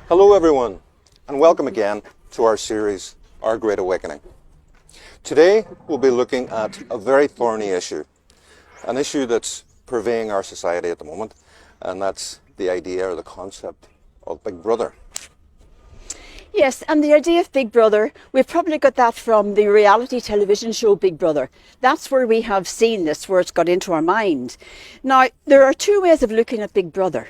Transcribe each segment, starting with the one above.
Hello everyone, and welcome again to our series, Our Great Awakening. Today we'll be looking at a very thorny issue, an issue that's pervading our society at the moment, and that's the idea or the concept of Big Brother. Yes, and the idea of Big Brother, we've probably got that from the reality television show Big Brother. That's where we have seen this, where it's got into our mind. Now, there are two ways of looking at Big Brother.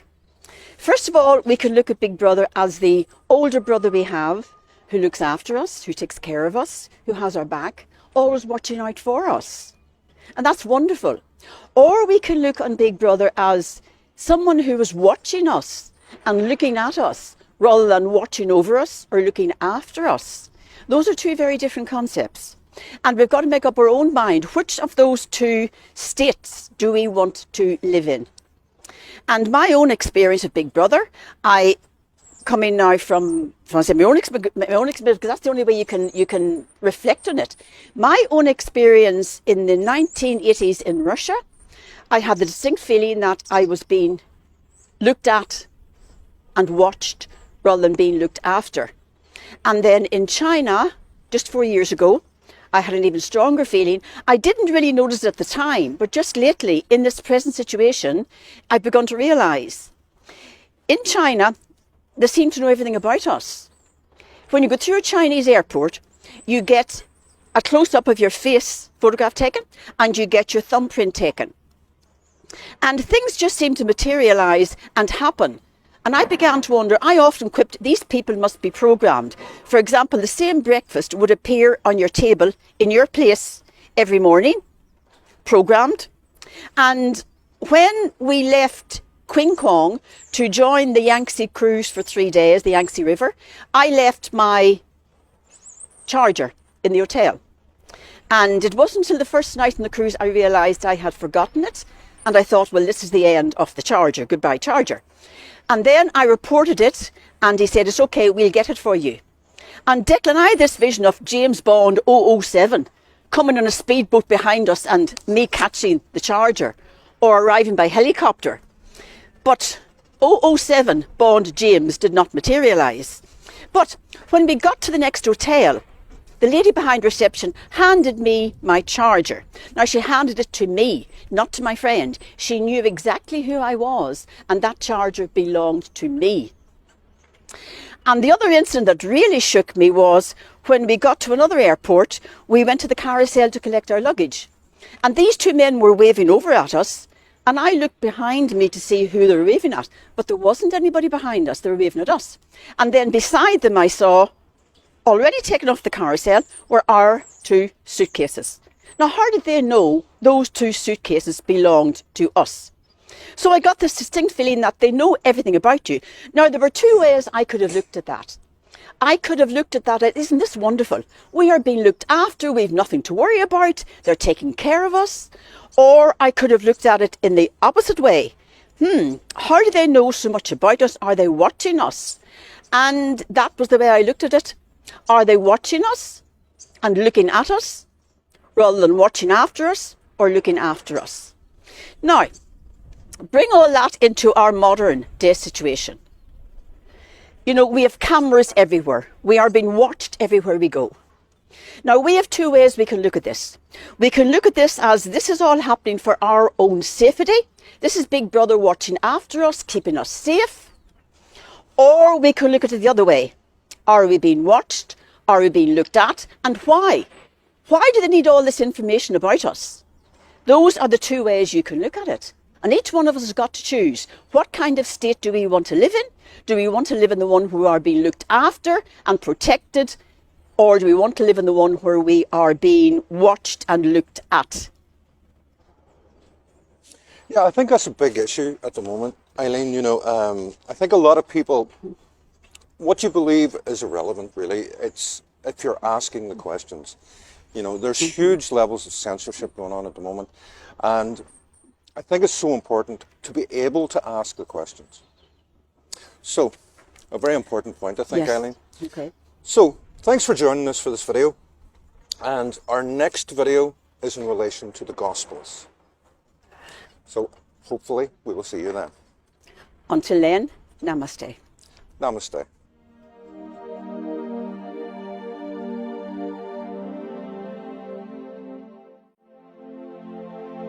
First of all, we can look at Big Brother as the older brother we have, who looks after us, who takes care of us, who has our back, always watching out for us. And that's wonderful. Or we can look on Big Brother as someone who is watching us and looking at us, rather than watching over us or looking after us. Those are two very different concepts. And we've got to make up our own mind, which of those two states do we want to live in? And my own experience of Big Brother, I come in now from my own experience, because that's the only way you can reflect on it. My own experience in the 1980s in Russia, I had the distinct feeling that I was being looked at and watched rather than being looked after. And then in China, just 4 years ago, I had an even stronger feeling. I didn't really notice it at the time, but just lately, in this present situation, I've begun to realise. In China, they seem to know everything about us. When you go through a Chinese airport, you get a close-up of your face photograph taken, and you get your thumbprint taken. And things just seem to materialise and happen. And I began to wonder, I often quipped, these people must be programmed. For example, the same breakfast would appear on your table in your place every morning, programmed. And when we left King Kong to join the Yangtze cruise for 3 days, the Yangtze River, I left my charger in the hotel. And it wasn't until the first night on the cruise I realised I had forgotten it. And I thought, well, this is the end of the charger. Goodbye, charger. And then I reported it, and he said, it's okay, we'll get it for you. And Declan, I had this vision of James Bond 007 coming on a speedboat behind us and me catching the charger, or arriving by helicopter. But 007 Bond James did not materialise. But when we got to the next hotel, the lady behind reception handed me my charger. Now, she handed it to me, not to my friend. She knew exactly who I was, and that charger belonged to me. And the other incident that really shook me was when we got to another airport, we went to the carousel to collect our luggage. And these two men were waving over at us, and I looked behind me to see who they were waving at. But there wasn't anybody behind us, they were waving at us. And then beside them I saw, already taken off the carousel, were our two suitcases. Now, how did they know those two suitcases belonged to us? So I got this distinct feeling that they know everything about you. Now, there were two ways I could have looked at that. I could have looked at that as, isn't this wonderful? We are being looked after, we've nothing to worry about, they're taking care of us. Or I could have looked at it in the opposite way. How do they know so much about us? Are they watching us? And that was the way I looked at it. Are they watching us and looking at us rather than watching after us or looking after us? Now, bring all that into our modern day situation. You know, we have cameras everywhere. We are being watched everywhere we go. Now, we have two ways we can look at this. We can look at this as this is all happening for our own safety. This is Big Brother watching after us, keeping us safe. Or we can look at it the other way. Are we being watched? Are we being looked at? And why? Why do they need all this information about us? Those are the two ways you can look at it. And each one of us has got to choose. What kind of state do we want to live in? Do we want to live in the one where we are being looked after and protected? Or do we want to live in the one where we are being watched and looked at? Yeah, I think that's a big issue at the moment, Eileen. You know, I think a lot of people, what you believe is irrelevant, really. It's if you're asking the questions. You know, there's huge levels of censorship going on at the moment. And I think it's so important to be able to ask the questions. So, a very important point, I think, Yes. Eileen. Okay. So, thanks for joining us for this video. And our next video is in relation to the Gospels. So, hopefully, we will see you then. Until then, namaste. Namaste.